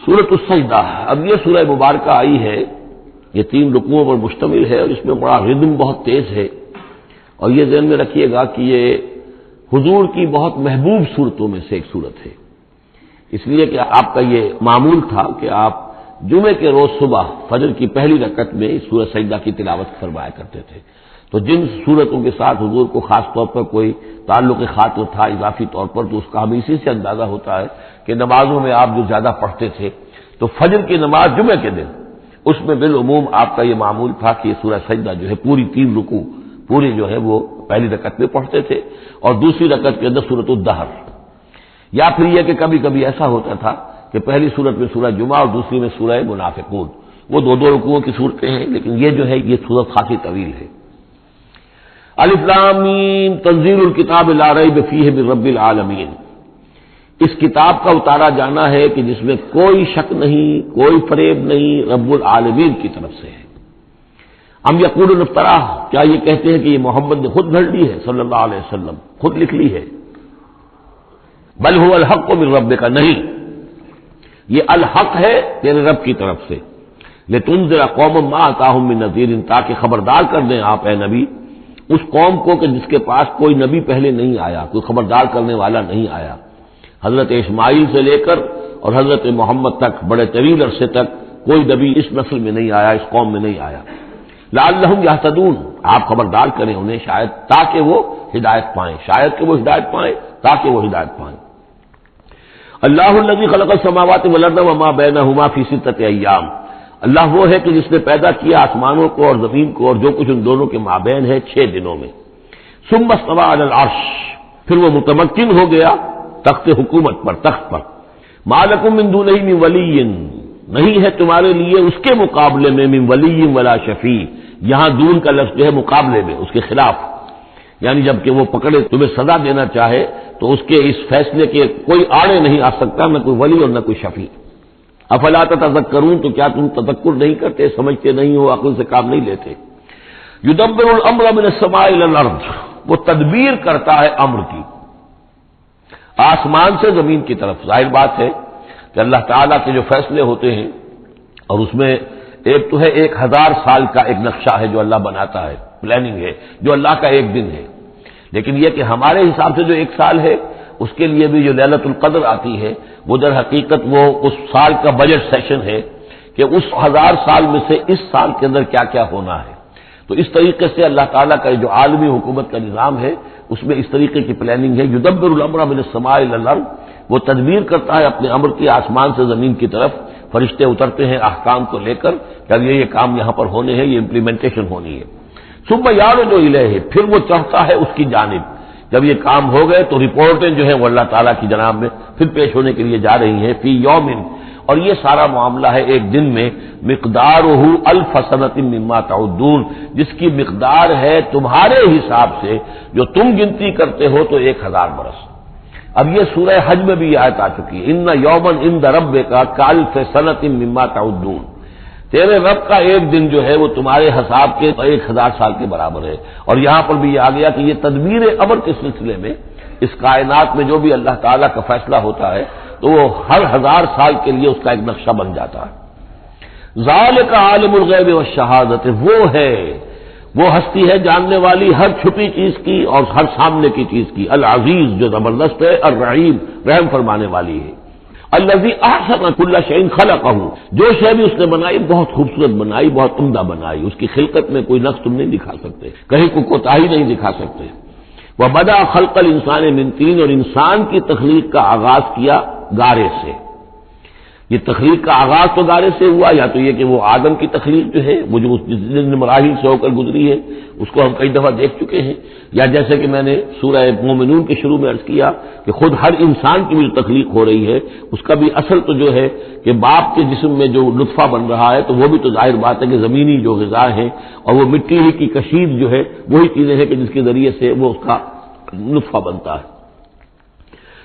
سورۃ السجدہ، اب یہ سورہ مبارکہ آئی ہے، یہ 3 رکوعوں پر مشتمل ہے اور اس میں بڑا ردم بہت تیز ہے، اور یہ ذہن میں رکھیے گا کہ یہ حضور کی بہت محبوب صورتوں میں سے ایک صورت ہے، اس لیے کہ آپ کا یہ معمول تھا کہ آپ جمعے کے روز صبح فجر کی پہلی رکعت میں اس سورہ سجدہ کی تلاوت فرمایا کرتے تھے۔ تو جن صورتوں کے ساتھ حضور کو خاص طور پر کوئی تعلق خاطر تھا اضافی طور پر، تو اس کا ہمیں اسی سے اندازہ ہوتا ہے کہ نمازوں میں آپ جو زیادہ پڑھتے تھے، تو فجر کی نماز جمعے کے دن اس میں بالعموم آپ کا یہ معمول تھا کہ یہ سورہ سجدہ جو ہے پوری 3 رکوع پوری جو ہے وہ پہلی رکعت میں پڑھتے تھے، اور دوسری رکعت کے اندر سورۃ الدہر، یا پھر یہ کہ کبھی کبھی ایسا ہوتا تھا کہ پہلی سورت میں سورہ جمعہ اور دوسری میں سورہ منافقون، وہ 2 رکوعوں کی صورتیں ہیں، لیکن یہ جو ہے یہ سورت خاصی طویل ہے۔ الف لام میم تنزیل الکتاب لا ریب فیہ من رب العالمین، اس کتاب کا اتارا جانا ہے کہ جس میں کوئی شک نہیں، کوئی فریب نہیں، رب العالمین کی طرف سے ہے۔ ام یقولون افترا، کیا یہ کہتے ہیں کہ یہ محمد نے خود گھڑ لی ہے صلی اللہ علیہ وسلم، خود لکھ لی ہے؟ بل هو الحق من ربک، نہیں، یہ الحق ہے تیرے رب کی طرف سے، لتنذر قوما ما اتاهم من نذیر، تاکہ خبردار کر دیں آپ اے نبی اس قوم کو کہ جس کے پاس کوئی نبی پہلے نہیں آیا، کوئی خبردار کرنے والا نہیں آیا۔ حضرت اسماعیل سے لے کر اور حضرت محمد تک بڑے طویل عرصے تک کوئی نبی اس نسل میں نہیں آیا، اس قوم میں نہیں آیا۔ لعلہم یہتدون، آپ خبردار کریں انہیں شاید تاکہ وہ ہدایت پائیں، شاید کہ وہ ہدایت پائیں، تاکہ وہ ہدایت پائیں۔ اللہ الذی خلق السماوات والارض وما بینہما فی 6 ایام، اللہ وہ ہے کہ جس نے پیدا کیا آسمانوں کو اور زمین کو اور جو کچھ ان دونوں کے مابین ہے 6 دنوں میں۔ ثم استوى علی العرش، پھر وہ متمکن ہو گیا تخت حکومت پر، تخت پر۔ ما لکم من دونہ من ولی، نہیں ہے تمہارے لیے اس کے مقابلے میں من ولی ولا شفیع، یہاں دون کا لفظ جو ہے مقابلے میں، اس کے خلاف، یعنی جب کہ وہ پکڑے تمہیں سزا دینا چاہے تو اس کے اس فیصلے کے کوئی آڑے نہیں آ سکتا، نہ کوئی ولی اور نہ کوئی شفیع۔ افلا تتذکرون، تو کیا تم تذکر نہیں کرتے، سمجھتے نہیں ہو، عقل سے کام نہیں لیتے؟ یدبر الامر من السماء الى الارض، وہ تدبیر کرتا ہے امر کی آسمان سے زمین کی طرف۔ ظاہر بات ہے کہ اللہ تعالیٰ کے جو فیصلے ہوتے ہیں، اور اس میں ایک تو ہے 1000 سال کا ایک نقشہ ہے جو اللہ بناتا ہے، پلاننگ ہے، جو اللہ کا ایک دن ہے، لیکن یہ کہ ہمارے حساب سے جو 1 سال ہے، اس کے لیے بھی جو لیلۃ القدر آتی ہے، وہ در حقیقت وہ اس سال کا بجٹ سیشن ہے کہ اس 1000 سال میں سے اس سال کے اندر کیا کیا ہونا ہے۔ تو اس طریقے سے اللہ تعالیٰ کا جو عالمی حکومت کا نظام ہے، اس میں اس طریقے کی پلاننگ ہے۔ یدبر الامر من السماء الى الارض، وہ تدبیر کرتا ہے اپنے امر کی آسمان سے زمین کی طرف، فرشتے اترتے ہیں احکام کو لے کر کہ اب یہ کام یہاں پر ہونے ہیں، یہ امپلیمنٹیشن ہونی ہے۔ ثم یعرج الیہ، پھر وہ چڑھتا ہے اس کی جانب، جب یہ کام ہو گئے تو رپورٹیں جو ہیں وہ اللہ تعالیٰ کی جناب میں پھر پیش ہونے کے لیے جا رہی ہیں۔ فی یوم، اور یہ سارا معاملہ ہے ایک دن میں، مقدارہ 1000 سنۃ مما تعدون، جس کی مقدار ہے تمہارے حساب سے جو تم گنتی کرتے ہو تو 1000 برس۔ اب یہ سورہ حج میں بھی یہ آیت آ چکی ہے، ان یوما عند ربک کالف سنۃ مما تعدون، تیرے رب کا ایک دن جو ہے وہ تمہارے حساب کے 1000 سال کے برابر ہے۔ اور یہاں پر بھی یہ آ گیا کہ یہ تدبیر امر کے سلسلے میں اس کائنات میں جو بھی اللہ تعالیٰ کا فیصلہ ہوتا ہے تو وہ ہر 1000 سال کے لیے اس کا ایک نقشہ بن جاتا ہے۔ ذالک عالم الغیب والشہادۃ، وہ ہے، وہ ہستی ہے جاننے والی ہر چھپی چیز کی اور ہر سامنے کی چیز کی، العزیز جو زبردست ہے، الرحیم رحم فرمانے والی ہے۔ الذی احسن کل شیء خلقہ، جو شے بھی اس نے بنائی بہت خوبصورت بنائی، بہت عمدہ بنائی، اس کی خلقت میں کوئی نقص تم نہیں دکھا سکتے، کہیں کوئی کوتاہی نہیں دکھا سکتے۔ وبدأ خلق الانسان من طین، اور انسان کی تخلیق کا آغاز کیا گارے سے۔ یہ تخلیق کا آغاز تو گارے سے ہوا، یا تو یہ کہ وہ آدم کی تخلیق جو ہے وہ جو جن مراحل سے ہو کر گزری ہے اس کو ہم کئی دفعہ دیکھ چکے ہیں، یا جیسے کہ میں نے سورہ مومنون کے شروع میں عرض کیا کہ خود ہر انسان کی بھی جو تخلیق ہو رہی ہے اس کا بھی اصل تو جو ہے کہ باپ کے جسم میں جو نطفہ بن رہا ہے تو وہ بھی تو ظاہر بات ہے کہ زمینی جو غذا ہے اور وہ مٹی ہی کی کشید جو ہے وہی چیزیں ہیں کہ جس کے ذریعے سے وہ اس کا نطفہ بنتا ہے۔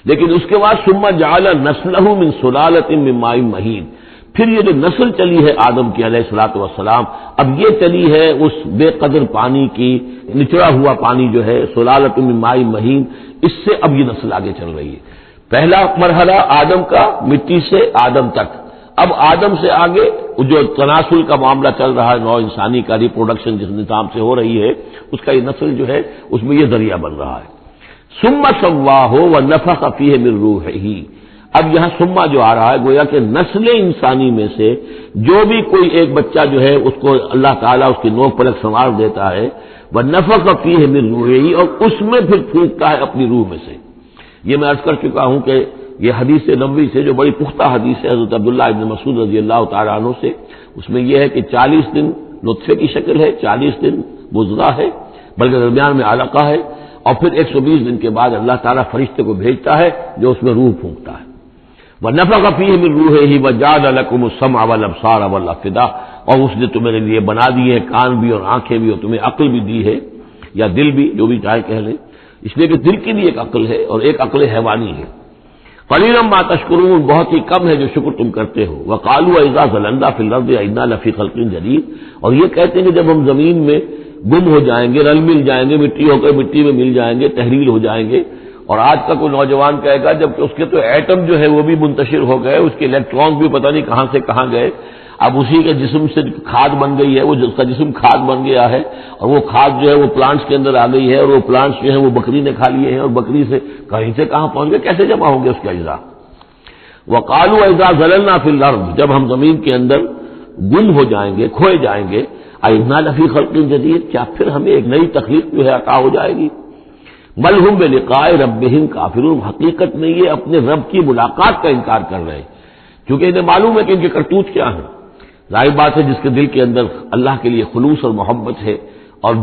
لیکن اس کے بعد ثم جعل نسلہ من سلالۃ من ماء مہین، پھر یہ جو نسل چلی ہے آدم کی علیہ الصلوۃ والسلام، اب یہ چلی ہے اس بے قدر پانی کی، نچڑا ہوا پانی جو ہے سلالۃ من ماء مہین، اس سے اب یہ نسل آگے چل رہی ہے۔ پہلا مرحلہ آدم کا مٹی سے آدم تک، اب آدم سے آگے جو تناسل کا معاملہ چل رہا ہے، نو انسانی کا ریپروڈکشن جس نظام سے ہو رہی ہے، اس کا یہ نسل جو ہے اس میں یہ ذریعہ بن رہا ہے۔ ثم سواہ ونفخ فیہ من روحہ، اب یہاں سما جو آ رہا ہے گویا کہ نسل انسانی میں سے جو بھی کوئی ایک بچہ جو ہے اس کو اللہ تعالیٰ اس کی نوک پلک سنوار دیتا ہے، ونفخ فیہ من روحہ، اور اس میں پھر پھونکتا ہے اپنی روح میں سے۔ یہ میں عرض کر چکا ہوں کہ یہ حدیث نبوی سے جو بڑی پختہ حدیث ہے حضرت عبداللہ ابن مسعود رضی اللہ تعالیٰ عنہ سے، اس میں یہ ہے کہ 40 دن نطفے کی شکل ہے، 40 دن مضغہ ہے، بلکہ درمیان میں علقہ ہے، اور پھر 120 دن کے بعد اللہ تعالیٰ فرشتے کو بھیجتا ہے جو اس میں روح پھونکتا ہے۔ وَنَفَخَ فِيهِ مِن رُوحِهِ وَجَعَلَ لَكُمُ السَّمْعَ وَالْأَبْصَارَ وَالْأَفْئِدَةَ، اور اس نے تمہارے لیے بنا دیے ہیں کان بھی اور آنکھیں بھی، اور تمہیں عقل بھی دی ہے، یا دل بھی، جو بھی چاہے کہہ لیں، اس لیے کہ دل کی بھی ایک عقل ہے اور ایک عقل حیوانی ہے۔ قَلِيلًا مَا تَشْكُرُونَ، بہت ہی کم ہے جو شکر تم کرتے ہو۔ وَقَالُوا أَإِذَا ضَلَلْنَا فِي الْأَرْضِ أَإِنَّا لَفِي خَلْقٍ جَدِيدٍ، اور یہ کہتے ہیں کہ جب ہم زمین میں گم ہو جائیں گے، رل مل جائیں گے، مٹی ہو کر مٹی میں مل جائیں گے، تحلیل ہو جائیں گے، اور آج کا کوئی نوجوان کہے گا جب کہ اس کے تو ایٹم جو ہے وہ بھی منتشر ہو گئے، اس کے الیکٹرانز بھی پتہ نہیں کہاں سے کہاں گئے، اب اسی کے جسم سے کھاد بن گئی ہے، وہ اس کا جسم کھاد بن گیا ہے، اور وہ کھاد جو ہے وہ پلانٹس کے اندر آ گئی ہے، اور وہ پلانٹس جو ہے وہ بکری نے کھا لیے ہیں، اور بکری سے کہیں سے کہاں پہنچ گئے، کیسے جمع ہوں گے اس کے اجزاء۔ وَقَالُوا إِذَا ضَلَلْنَا فِي الْأَرْضِ، جب ہم زمین کے اندر گم ہو جائیں گے، کھوئے جائیں گے، أَإِنَّا لَفِي خَلْقٍ جَدِيدٍ، کیا پھر ہمیں ایک نئی تخلیق جو ہے عطا ہو جائے گی۔ بل ہم بلقاء ربہم کافرون، حقیقت میں یہ اپنے رب کی ملاقات کا انکار کر رہے ہیں، کیونکہ انہیں معلوم ہے کہ ان کے کرتوت کیا ہیں۔ ظاہر بات ہے جس کے دل کے اندر اللہ کے لیے خلوص اور محبت ہے، اور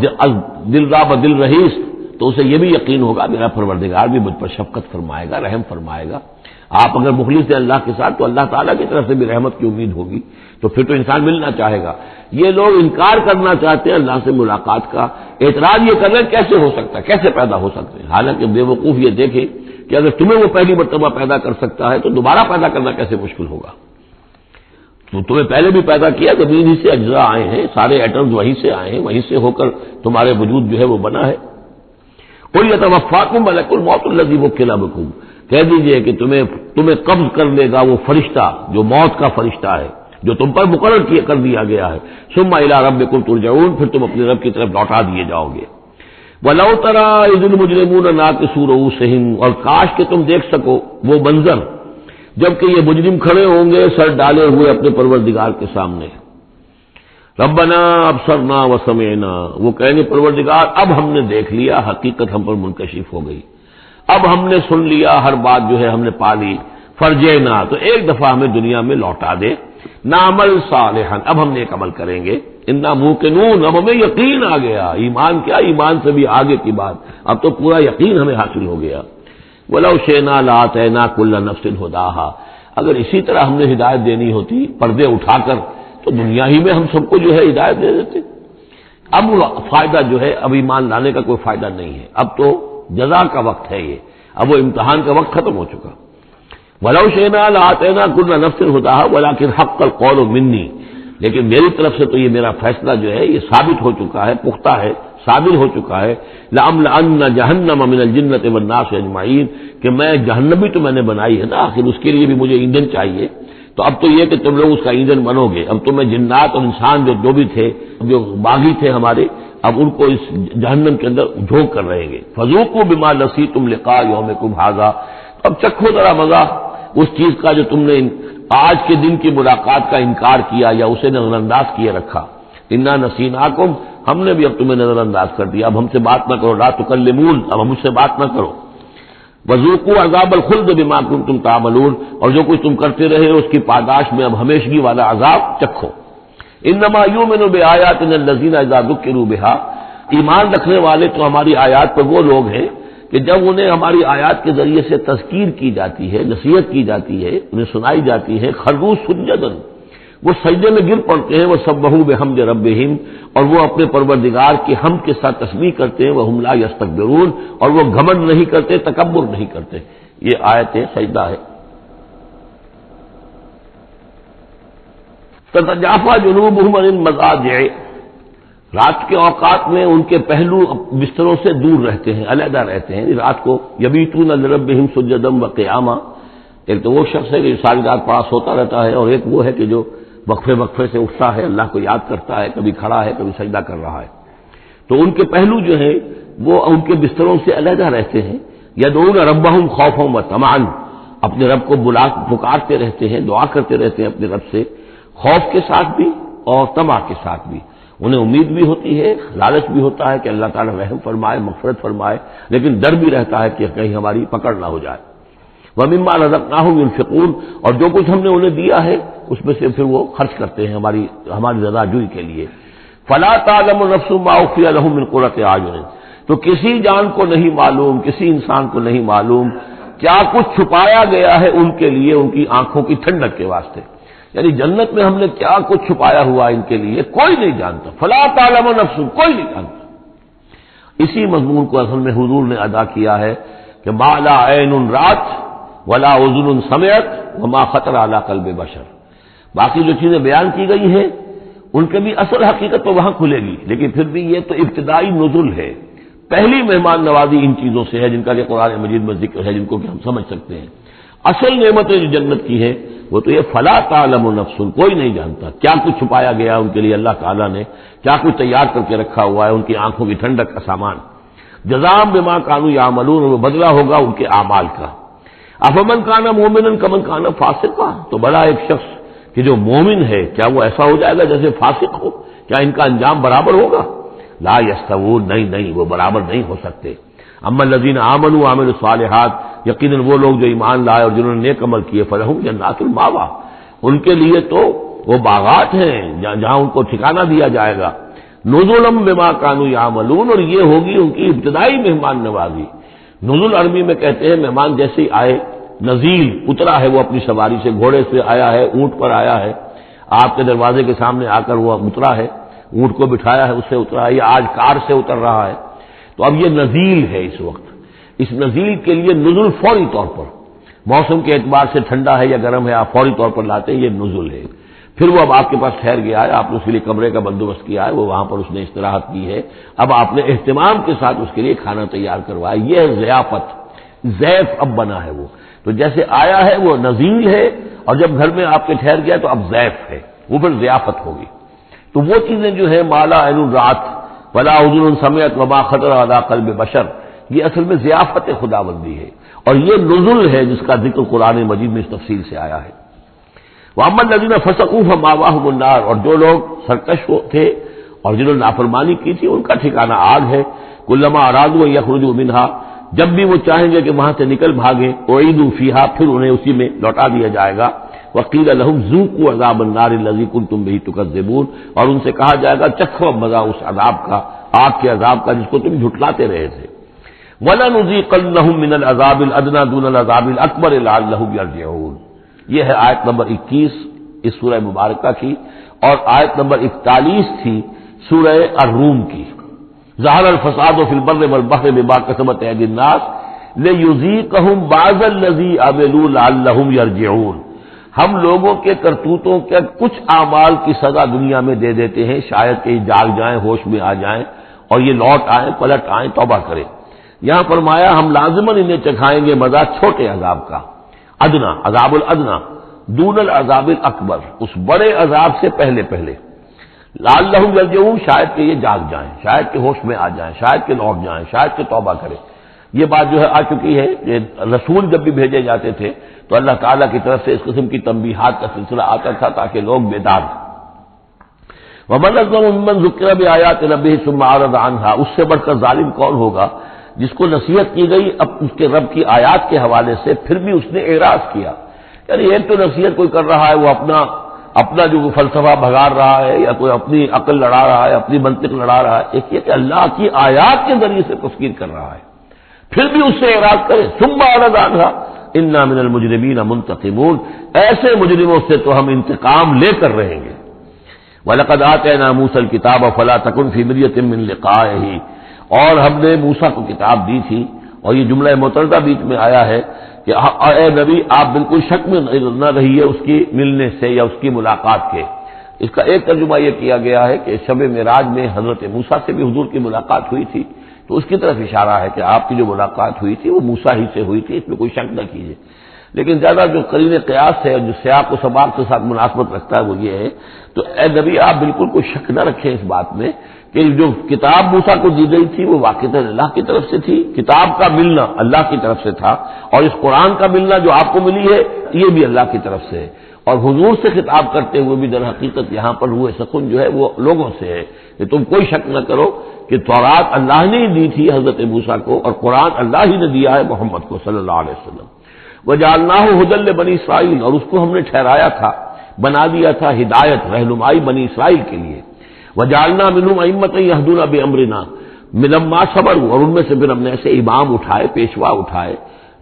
دل را بدل رہیس، تو اسے یہ بھی یقین ہوگا میرا پروردگار بھی مجھ پر شفقت فرمائے گا، رحم فرمائے گا۔ آپ اگر مخلص ہیں اللہ کے ساتھ تو اللہ تعالیٰ کی طرف سے بھی رحمت کی امید ہوگی، تو پھر تو انسان ملنا چاہے گا۔ یہ لوگ انکار کرنا چاہتے ہیں اللہ سے ملاقات کا، اعتراض یہ کر رہے ہیں کیسے ہو سکتا ہے، کیسے پیدا ہو سکتے ہیں، حالانکہ بے وقوف یہ دیکھیں کہ اگر تمہیں وہ پہلی مرتبہ پیدا کر سکتا ہے تو دوبارہ پیدا کرنا کیسے مشکل ہوگا۔ تو تمہیں پہلے بھی پیدا کیا، زمین ہی سے اجزاء آئے ہیں، سارے ایٹمز وہیں سے آئے ہیں، وہیں سے ہو کر تمہارے وجود جو ہے وہ بنا ہے۔ قُلْ يَتَوَفَّاكُم مَلَكُ الْمَوْتِ الَّذِي وُكِّلَ بِكُم، کہہ دیجئے کہ تمہیں قبض کر لے گا وہ فرشتہ جو موت کا فرشتہ ہے، جو تم پر مقرر کر دیا گیا ہے۔ ثُمَّ إِلَىٰ رَبِّكُمْ تُرْجَعُونَ، پھر تم اپنے رب کی طرف لوٹا دیے جاؤ گے۔ وَلَوْ تَرَىٰ إِذِ الْمُجْرِمُونَ نَاكِسُو رُءُوسِهِمْ، اور کاش کہ تم دیکھ سکو وہ منظر جبکہ یہ مجرم کھڑے ہوں گے سر ڈالے ہوئے اپنے پروردگار کے سامنے۔ ربنا ابصرنا وسمعنا، وہ کہیں گے پروردگار اب ہم نے دیکھ لیا، حقیقت ہم پر منکشف ہو گئی، اب ہم نے سن لیا، ہر بات جو ہے ہم نے پا لی، فرجینا، تو ایک دفعہ ہمیں دنیا میں لوٹا دے، نعمل صالحا، اب ہم نیک عمل کریں گے، انا موقنون، اب ہمیں یقین آ گیا، ایمان کیا، ایمان سے بھی آگے کی بات، اب تو پورا یقین ہمیں حاصل ہو گیا۔ وَلَوْ شِئْنَا لَآتَيْنَا كُلَّ نَفْسٍ هُدَاهَا، اگر اسی طرح ہم نے ہدایت دینی ہوتی پردے اٹھا کر تو دنیا ہی میں ہم سب کو جو ہے ہدایت دے دیتے۔ اب فائدہ جو ہے اب ایمان لانے کا کوئی فائدہ نہیں ہے، اب تو جزا کا وقت ہے، یہ اب وہ امتحان کا وقت ختم ہو چکا۔ وَلَوْ شِئْنَا لَآتَيْنَا كُلَّ نَفْسٍ هُدَاهَا وَلَٰكِنْ حَقَّ الْقَوْلُ مِنِّي، لیکن میری طرف سے تو یہ میرا فیصلہ جو ہے یہ ثابت ہو چکا ہے، پختہ ہے، ثابت ہو چکا ہے، لَأَمْلَأَنَّ جَهَنَّمَ مِنَ الْجِنَّةِ وَالنَّاسِ أَجْمَعِينَ، کہ میں جہنم بھی تو میں نے بنائی ہے نا، آخر اس کے لیے بھی مجھے ایندھن چاہیے، تو اب تو یہ کہ تم لوگ اس کا ایندھن بنو گے، اب تو میں جنات اور انسان جو بھی تھے، جو باغی تھے ہمارے، اب ان کو اس جہنم کے اندر جھونک کر رہیں گے۔ فَذُوقُوا بِمَا نَسِيتُمْ لِقَاءَ يَوْمِكُمْ هَٰذَا، اب چکھو ذرا مزہ اس چیز کا جو تم نے آج کے دن کی ملاقات کا انکار کیا یا اسے نظر انداز کیے رکھا۔ اِنَّا نَسِينَاكُمْ، ہم نے بھی اب تمہیں نظر انداز کر دیا، اب ہم سے بات نہ کرو، لَا تُكَلِّمُونَ، اب ہم مجھ سے بات نہ کرو۔ وَذُوقُوا عَذَابَ الْخُلْدِ بِمَا كُنتُمْ تَعْمَلُونَ، اور جو کچھ تم کرتے رہے اس کی پاداش میں اب ہمیشگی والا عذاب چکھو۔ اِنَّمَا يُؤْمِنُ بِآيَاتِنَا الَّذِينَ إِذَا ذُكِّرُوا بِهَا، ایمان رکھنے والے تو ہماری آیات پر وہ لوگ ہیں کہ جب انہیں ہماری آیات کے ذریعے سے تذکیر کی جاتی ہے، نصیحت کی جاتی ہے، انہیں سنائی جاتی ہے، خروا سجدا، وہ سجدے میں گر پڑتے ہیں، وہ سبحوا بحمد ربہم، اور وہ اپنے پروردگار کی حمد کے ساتھ تسبیح کرتے ہیں، وہم لا یستکبرون، اور وہ گھمنڈ نہیں کرتے، تکبر نہیں کرتے۔ یہ آیت سجدہ ہے۔ تتجافی جنوبہم عن المضاجع، رات کے اوقات میں ان کے پہلو بستروں سے دور رہتے ہیں، علیحدہ رہتے ہیں رات کو، یبیتون لربہم سجدا وقیاما، ایک تو وہ شخص ہے کہ جو ساری رات پاس ہوتا رہتا ہے، اور ایک وہ ہے کہ جو وقفے وقفے سے اٹھتا ہے، اللہ کو یاد کرتا ہے، کبھی کھڑا ہے کبھی سجدہ کر رہا ہے۔ تو ان کے پہلو جو ہیں وہ ان کے بستروں سے علیحدہ رہتے ہیں۔ یدعون ربهم خوفا وطمعا، اپنے رب کو پکارتے رہتے ہیں، دعا کرتے رہتے ہیں اپنے رب سے، خوف کے ساتھ بھی اور طمع کے ساتھ بھی۔ انہیں امید بھی ہوتی ہے، لالچ بھی ہوتا ہے کہ اللہ تعالیٰ رحم فرمائے، مغفرت فرمائے، لیکن ڈر بھی رہتا ہے کہ کہیں ہماری پکڑ نہ ہو جائے۔ وَمِمَّا رَزَقْنَاهُمْ يُنْفِقُونَ، اور جو کچھ ہم نے انہیں دیا ہے اس میں سے پھر وہ خرچ کرتے ہیں ہماری رضا جوئی کے لیے۔ فَلَا تَعْلَمُ نَفْسٌ مَّا أُخْفِيَ لَهُم مِّن قُرَّةِ أَعْيُنٍ، تو کسی جان کو نہیں معلوم، کسی انسان کو نہیں معلوم کیا کچھ چھپایا گیا ہے ان کے لیے ان کی آنکھوں کی ٹھنڈک کے واسطے، یعنی جنت میں ہم نے کیا کچھ چھپایا ہوا ان کے لیے کوئی نہیں جانتا۔ فلا تعلم نفس، کوئی نہیں جانتا۔ اسی مضمون کو اصل میں حضور نے ادا کیا ہے کہ ما لا عین رات ولا اذن سمعت وما خطر علی قلب بشر، باقی جو چیزیں بیان کی گئی ہیں ان کے بھی اصل حقیقت تو وہاں کھلے گی، لیکن پھر بھی یہ تو ابتدائی نزول ہے، پہلی مہمان نوازی ان چیزوں سے ہے جن کا کہ قرآن مجید میں ذکر ہے، جن کو کہ ہم سمجھ سکتے ہیں۔ اصل نعمتیں جو جنت کی ہیں وہ تو یہ فلا تعلم نفس، کوئی نہیں جانتا کیا کچھ چھپایا گیا ان کے لیے اللہ تعالیٰ نے، کیا کچھ تیار کر کے رکھا ہوا ہے ان کی آنکھوں کی ٹھنڈک کا سامان۔ جزاء بما كانوا يعملون، وہ بدلہ ہوگا ان کے اعمال کا۔ افمن کان مومنا کمن کان فاسقا، تو بڑا ایک شخص کہ جو مومن ہے کیا وہ ایسا ہو جائے گا جیسے فاسق ہو؟ کیا ان کا انجام برابر ہوگا؟ لا یستوون، نہیں وہ برابر نہیں ہو سکتے۔ اما الذین آمنوا وعملوا الصالحات، یقیناً وہ لوگ جو ایمان لائے اور جنہوں نے نیک عمل کیے، فلہم جنات المأویٰ، ان کے لیے تو وہ باغات ہیں جہاں ان کو ٹھکانہ دیا جائے گا۔ نزلا بما كانوا يعملون، اور یہ ہوگی ان کی ابتدائی مہمان نوازی۔ نزول عربی میں کہتے ہیں مہمان جیسے ہی آئے، نزیل اترا ہے وہ اپنی سواری سے، گھوڑے سے آیا ہے، اونٹ پر آیا ہے، آپ کے دروازے کے سامنے آ کر وہ اترا ہے، اونٹ کو بٹھایا ہے اس سے اترا ہے، یا آج کار سے اتر رہا ہے۔ تو اب یہ نزیل ہے اس وقت، اس نزیل کے لیے نزول فوری طور پر، موسم کے اعتبار سے ٹھنڈا ہے یا گرم ہے، آپ فوری طور پر لاتے ہیں، یہ نزول ہے۔ پھر وہ اب آپ کے پاس ٹھہر گیا ہے، آپ نے اس کے لیے کمرے کا بندوبست کیا ہے، وہ وہاں پر اس نے استراحت کی ہے، اب آپ نے اہتمام کے ساتھ اس کے لیے کھانا تیار کروایا، یہ ہے ضیافت، ضیف اب بنا ہے وہ، تو جیسے آیا ہے وہ نزیل ہے، اور جب گھر میں آپ کے ٹھہر گیا تو اب ضیف ہے، وہ پھر ضیافت ہوگی۔ تو وہ چیزیں جو ہے مالا عین رات ولا اذن سمعت وما خطر علی قلب بشر، یہ اصل میں ضیافت خداوندی ہے، اور یہ نزول ہے جس کا ذکر قرآن مجید میں اس تفصیل سے آیا ہے۔ وَأَمَّا الَّذِينَ فَسَقُوا فَمَأْوَاهُمُ النَّارُ، اور جو لوگ سرکش تھے اور جنہوں نے نافرمانی کی تھی ان کا ٹھکانہ آگ ہے۔ كُلَّمَا أَرَادُوا أَن يَخْرُجُوا مِنْهَا، جب بھی وہ چاہیں گے کہ وہاں سے نکل بھاگیں، أُعِيدُوا فِيهَا، پھر انہیں اسی میں لوٹا دیا جائے گا۔ وَقِيلَ لَهُمْ ذُوقُوا عَذَابَ النَّارِ الَّذِي كُنتُمْ بِهِ تُكَذِّبُونَ، اور ان سے کہا جائے گا چکھو مزہ اس عذاب کا، آگ کے عذاب کا جس کو تم جھٹلاتے رہے تھے۔ وَلَنُذِيقَنَّهُم مِّنَ الْعَذَابِ الْأَدْنَىٰ دُونَ الْعَذَابِ الْأَكْبَرِ لَعَلَّهُمْ يَرْجِعُونَ، یہ ہے آیت نمبر 21 اس سورہ مبارکہ کی، اور آیت نمبر 41 تھی سورہ الروم کی۔ ظہر الفساد فی البر والبحر بما کسبت ایدی الناس لیذیقہم بعض الذی عملوا لعلہم یرجعون، ہم لوگوں کے کرتوتوں کے کچھ اعمال کی سزا دنیا میں دے دیتے ہیں، شاید کہ جاگ جائیں، ہوش میں آ جائیں اور یہ لوٹ آئیں، پلٹ آئیں، توبہ کریں۔ یہاں فرمایا ہم لازماً انہیں چکھائیں گے مزہ چھوٹے عذاب کا، ادنا، عذاب الادنا، دون العذاب الاکبر، اس بڑے عذاب سے پہلے لعلہم یرجعون، شاید کہ یہ جاگ جائیں، شاید کہ ہوش میں آ جائیں، شاید کہ لوٹ جائیں، شاید کہ توبہ کریں۔ یہ بات جو ہے آ چکی ہے کہ رسول جب بھی بھیجے جاتے تھے تو اللہ تعالیٰ کی طرف سے اس قسم کی تنبیہات کا سلسلہ آتا تھا تاکہ لوگ بیدار ہوں۔ وَمَنْ أَظْلَمُ مِمَّنْ ذُكِّرَ بِآيَاتِ رَبِّهِ ثُمَّ أَعْرَضَ عَنْهَا، اس سے بڑھ کر ظالم کون ہوگا جس کو نصیحت کی گئی اب اس کے رب کی آیات کے حوالے سے پھر بھی اس نے اعراض کیا۔ یعنی ایک تو نصیحت کوئی کر رہا ہے وہ اپنا جو فلسفہ بھگار رہا ہے یا کوئی اپنی عقل لڑا رہا ہے، اپنی منطق لڑا رہا ہے، ایک یہ کہ اللہ کی آیات کے ذریعے سے تذکیر کر رہا ہے، پھر بھی اس سے اعراض کرے۔ ثم أعرض عنها إنا من المجرمين منتقمون، ایسے مجرموں سے تو ہم انتقام لے کر رہیں گے۔ وَلَقَدْ آتَيْنَا مُوسَى الْكِتَابَ فَلَا تَكُنْ فِي مِرْيَةٍ مِّن لِقَائِهِ، اور ہم نے موسیٰ کو کتاب دی تھی، اور یہ جملہ متردہ بیچ میں آیا ہے کہ اے نبی آپ بالکل شک میں نہ رہیے اس کی ملنے سے یا اس کی ملاقات کے۔ اس کا ایک ترجمہ یہ کیا گیا ہے کہ شب معراج میں حضرت موسیٰ سے بھی حضور کی ملاقات ہوئی تھی، تو اس کی طرف اشارہ ہے کہ آپ کی جو ملاقات ہوئی تھی وہ موسیٰ ہی سے ہوئی تھی، اس میں کوئی شک نہ کیجیے۔ لیکن زیادہ جو قرین قیاس ہے اور جو سیاق و سباق کے ساتھ مناسبت رکھتا ہے وہ یہ ہے، تو اے نبی آپ بالکل کوئی شک نہ رکھیں اس بات میں کہ جو کتاب موسیٰ کو دی گئی تھی وہ واقعتاً اللہ کی طرف سے تھی، کتاب کا ملنا اللہ کی طرف سے تھا، اور اس قرآن کا ملنا جو آپ کو ملی ہے یہ بھی اللہ کی طرف سے ہے، اور حضور سے خطاب کرتے ہوئے بھی در حقیقت یہاں پر روح سکون جو ہے وہ لوگوں سے ہے کہ تم کوئی شک نہ کرو کہ تورات اللہ نے ہی دی تھی حضرت موسیٰ کو، اور قرآن اللہ ہی نے دیا ہے محمد کو صلی اللہ علیہ وسلم۔ وَجَعَلْنَاهُ هُدًى لِّبَنِي إِسْرَائِيلَ، اور اس کو ہم نے ٹھہرایا تھا، بنا دیا تھا ہدایت، رہنمائی بنی اسرائیل کے لیے۔ وَجَعَلْنَا مِنْهُمْ أَئِمَّةً يَهْدُونَ بِأَمْرِنَا لَمَّا صَبَرُوا، اور ان میں سے پھر ہم نے ایسے امام اٹھائے، پیشوا اٹھائے،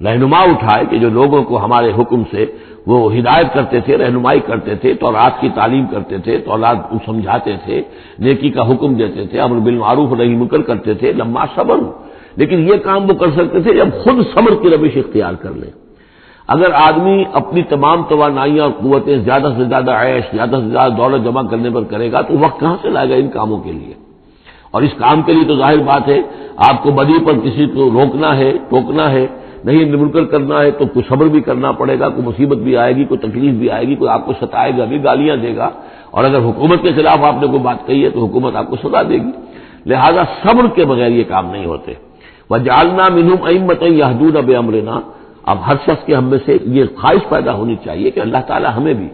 رہنما اٹھائے کہ جو لوگوں کو ہمارے حکم سے وہ ہدایت کرتے تھے، رہنمائی کرتے تھے، تورات کی تعلیم کرتے تھے، تورات کو سمجھاتے تھے، نیکی کا حکم دیتے تھے، امر بالمعروف نہی منکر کرتے تھے، لما صبروا، لیکن یہ کام وہ کر سکتے تھے جب خود صبر کی روش اختیار کر لیں۔ اگر آدمی اپنی تمام توانائیاں اور قوتیں زیادہ سے زیادہ عیش، زیادہ سے زیادہ دولت جمع کرنے پر کرے گا تو وقت کہاں سے لائے گا ان کاموں کے لیے؟ اور اس کام کے لیے تو ظاہر بات ہے آپ کو بدی پر کسی کو روکنا ہے، ٹوکنا ہے، نہیں منکر کرنا ہے تو کوئی صبر بھی کرنا پڑے گا، کوئی مصیبت بھی آئے گی، کوئی تکلیف بھی آئے گی، کوئی آپ کو ستائے گا بھی، گالیاں دے گا، اور اگر حکومت کے خلاف آپ نے کوئی بات کہی ہے تو حکومت آپ کو سزا دے گی، لہذا صبر کے بغیر یہ کام نہیں ہوتے۔ وَجَعَلْنَا مِنْهُمْ أَئِمَّةً يَهْدُونَ بِأَمْرِنَا، اب ہر شخص کے ہم میں سے یہ خواہش پیدا ہونی چاہیے کہ اللہ تعالیٰ ہمیں بھی،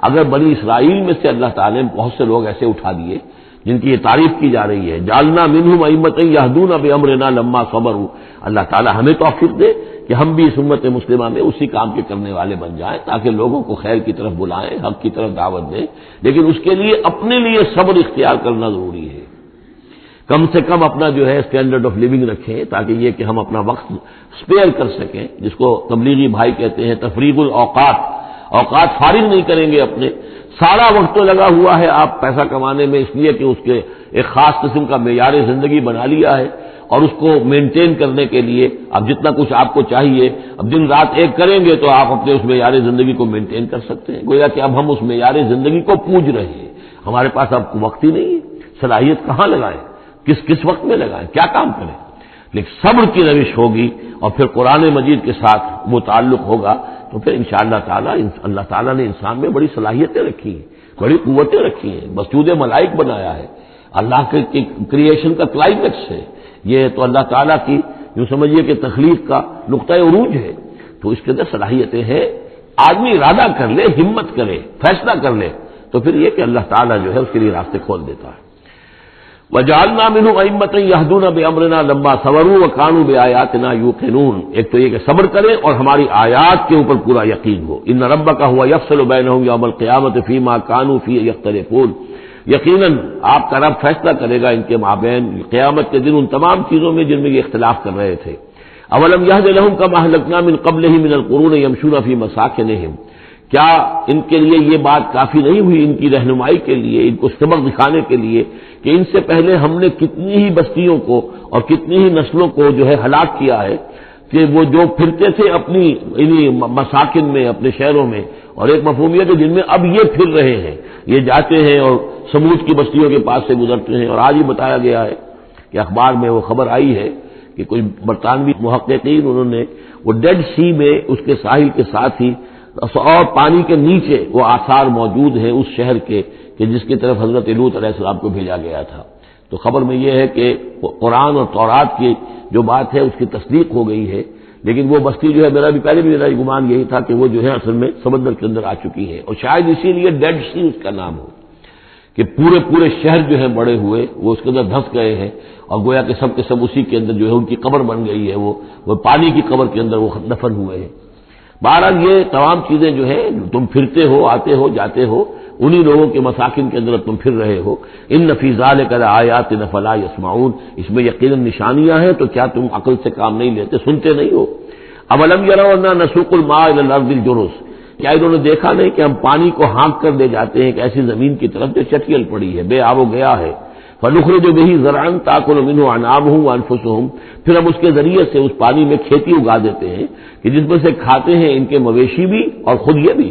اگر بنی اسرائیل میں سے اللہ تعالیٰ نے بہت سے لوگ ایسے اٹھا دیے جن کی یہ تعریف کی جا رہی ہے، جعلنا منہم ائمۃ یہدون بامرنا لما صبروا، اللہ تعالیٰ ہمیں توفیق دے کہ ہم بھی اس امت مسلمہ میں اسی کام کے کرنے والے بن جائیں، تاکہ لوگوں کو خیر کی طرف بلائیں، حق کی طرف دعوت دیں، لیکن اس کے لیے اپنے لیے صبر اختیار کرنا ضروری ہے۔ کم سے کم اپنا جو ہے اسٹینڈرڈ آف لیونگ رکھیں، تاکہ یہ کہ ہم اپنا وقت اسپیئر کر سکیں، جس کو تبلیغی بھائی کہتے ہیں تفریغ الاوقات، اوقات فارغ نہیں کریں گے اپنے، سارا وقت تو لگا ہوا ہے آپ پیسہ کمانے میں، اس لیے کہ اس کے ایک خاص قسم کا معیار زندگی بنا لیا ہے، اور اس کو مینٹین کرنے کے لیے اب جتنا کچھ آپ کو چاہیے، اب دن رات ایک کریں گے تو آپ اپنے اس معیار زندگی کو مینٹین کر سکتے ہیں، گویا کہ اب ہم اس معیار زندگی کو پوج رہے ہیں، ہمارے پاس اب وقت ہی نہیں ہے، صلاحیت کہاں لگائیں، کس وقت میں لگائیں، کیا کام کریں، لیکن صبر کی روش ہوگی اور پھر قرآن مجید کے ساتھ وہ تعلق ہوگا تو پھر انشاءاللہ تعالیٰ اللہ تعالیٰ نے انسان میں بڑی صلاحیتیں رکھی ہیں، بڑی قوتیں رکھی ہیں، مسجود ملائک بنایا ہے، اللہ کے کریشن کا کلائمیکس ہے یہ، تو اللہ تعالیٰ کی یوں سمجھیے کہ تخلیق کا نقطۂ عروج ہے، تو اس کے اندر صلاحیتیں ہیں، آدمی ارادہ کر لے، ہمت کرے، فیصلہ کر لے تو پھر یہ کہ اللہ تعالیٰ جو ہے اس کے لیے راستے کھول دیتا ہے۔ وَجَعَلْنَا مِنْهُمْ أَئِمَّةً يَهْدُونَ بِأَمْرِنَا لَمَّا صَبَرُوا وَكَانُوا بِآيَاتِنَا يُوقِنُونَ، ایک تو یہ کہ صبر کریں اور ہماری آیات کے اوپر پورا یقین ہو، إِنَّ رَبَّكَ هُوَ يَفْصِلُ بَيْنَهُمْ يَوْمَ الْقِيَامَةِ فِيمَا كَانُوا فِيهِ يَخْتَلِفُونَ، یقیناً آپ کا رب فیصلہ کرے گا ان کے مابین قیامت کے دن ان تمام چیزوں میں جن میں یہ اختلاف کر رہے تھے۔ أَوَلَمْ يَهْدِ لَهُمْ كَمَا أَهْلَكْنَا مِنْ قَبْلِهِمْ مِنَ الْقُرُونِ يَمْشُونَ فِي مَسَاكِنِهِمْ، کیا ان کے لیے یہ بات کافی نہیں ہوئی، ان کی رہنمائی کے لیے، ان کو سبق دکھانے کے لیے کہ ان سے پہلے ہم نے کتنی ہی بستیوں کو اور کتنی ہی نسلوں کو جو ہے ہلاک کیا ہے، کہ وہ جو پھرتے تھے اپنی انہی مساکن میں، اپنے شہروں میں، اور ایک مفہوم یہ کہ جن میں اب یہ پھر رہے ہیں، یہ جاتے ہیں اور سمود کی بستیوں کے پاس سے گزرتے ہیں، اور آج ہی بتایا گیا ہے کہ اخبار میں وہ خبر آئی ہے کہ کچھ برطانوی محققین انہوں نے وہ ڈیڈ سی میں اس کے ساحل کے ساتھ ہی اور پانی کے نیچے وہ آثار موجود ہیں اس شہر کے کہ جس کی طرف حضرت لوط علیہ السلام کو بھیجا گیا تھا۔ تو خبر میں یہ ہے کہ قرآن اور تورات کی جو بات ہے اس کی تصدیق ہو گئی ہے، لیکن وہ بستی جو ہے میرا گمان یہی تھا کہ وہ جو ہے اصل میں سمندر کے اندر آ چکی ہے، اور شاید اسی لیے ڈیڈ سی اس کا نام ہو کہ پورے شہر جو ہے بڑے ہوئے وہ اس کے اندر دھس گئے ہیں، اور گویا کہ سب کے سب اسی کے اندر جو ہے ان کی قبر بن گئی ہے، وہ پانی کی قبر کے اندر وہ دفن ہوئے ہیں۔ بہرحال یہ تمام چیزیں جو ہے تم پھرتے ہو، آتے ہو، جاتے ہو، انہی لوگوں کے مساکن کے اندر تم پھر رہے ہو، ان فی ذالک لآیات فلا یسمعون، اس میں یقیناً نشانیاں ہیں، تو کیا تم عقل سے کام نہیں لیتے، سنتے نہیں ہو؟ اولم یروا انا نسوق الماء الى الارض الجرز، کیا انہوں نے دیکھا نہیں کہ ہم پانی کو ہانک کر لے جاتے ہیں ایک ایسی زمین کی طرف جو چٹیل پڑی ہے، بے آب و گیا ہے، فنخرج به زرعا تاكل منه انعامهم وانفسهم، پھر ہم اس کے ذریعے سے اس پانی میں کھیتی اگا دیتے ہیں کہ جس میں سے کھاتے ہیں ان کے مویشی بھی اور خود یہ بھی۔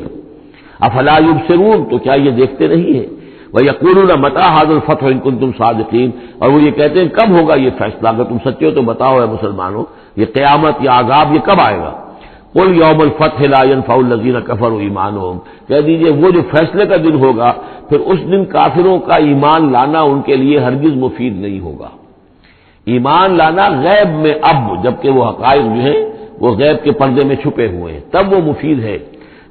افلا یبصرون، تو کیا یہ دیکھتے نہیں ہیں؟ وَيَقُولُونَ مَتَىٰ هَٰذَا الْفَتْحُ إِن كُنتُمْ صَادِقِينَ، اور وہ یہ کہتے ہیں کب ہوگا یہ فیصلہ، اگر تم سچے ہو تو بتاؤ اے مسلمانوں، یہ قیامت یا عذاب یہ کب آئے گا؟ قل یوم الفتح لا ينفع الذین کفروا ایمانہم، کہہ دیجئے وہ جو فیصلے کا دن ہوگا پھر اس دن کافروں کا ایمان لانا ان کے لیے ہرگز مفید نہیں ہوگا۔ ایمان لانا غیب میں اب، جبکہ وہ حقائق جو ہیں وہ غیب کے پردے میں چھپے ہوئے ہیں، تب وہ مفید ہے،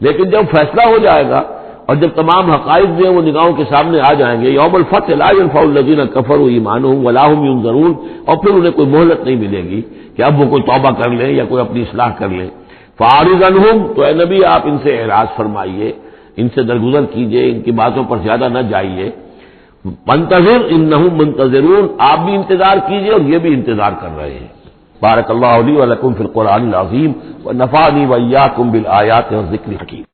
لیکن جب فیصلہ ہو جائے گا اور جب تمام حقائق جو ہیں وہ نگاہوں کے سامنے آ جائیں گے، یوم الفتح لا ينفع الذین کفروا ایمانہم ولا هم ينظرون، اور پھر انہیں کوئی مہلت نہیں ملے گی کہ اب وہ کوئی توبہ کر لیں یا کوئی اپنی اصلاح کر لیں۔ فاعرض عنہم، تو اے نبی آپ ان سے اعراض فرمائیے، ان سے درگزر کیجئے، ان کی باتوں پر زیادہ نہ جائیے۔ منتظر انہم منتظرون، آپ بھی انتظار کیجئے اور یہ بھی انتظار کر رہے ہیں۔ بارک اللہ لی و لکم فی القرآن العظیم ونفعنی وإیاکم بالآیات والذکر الحکیم۔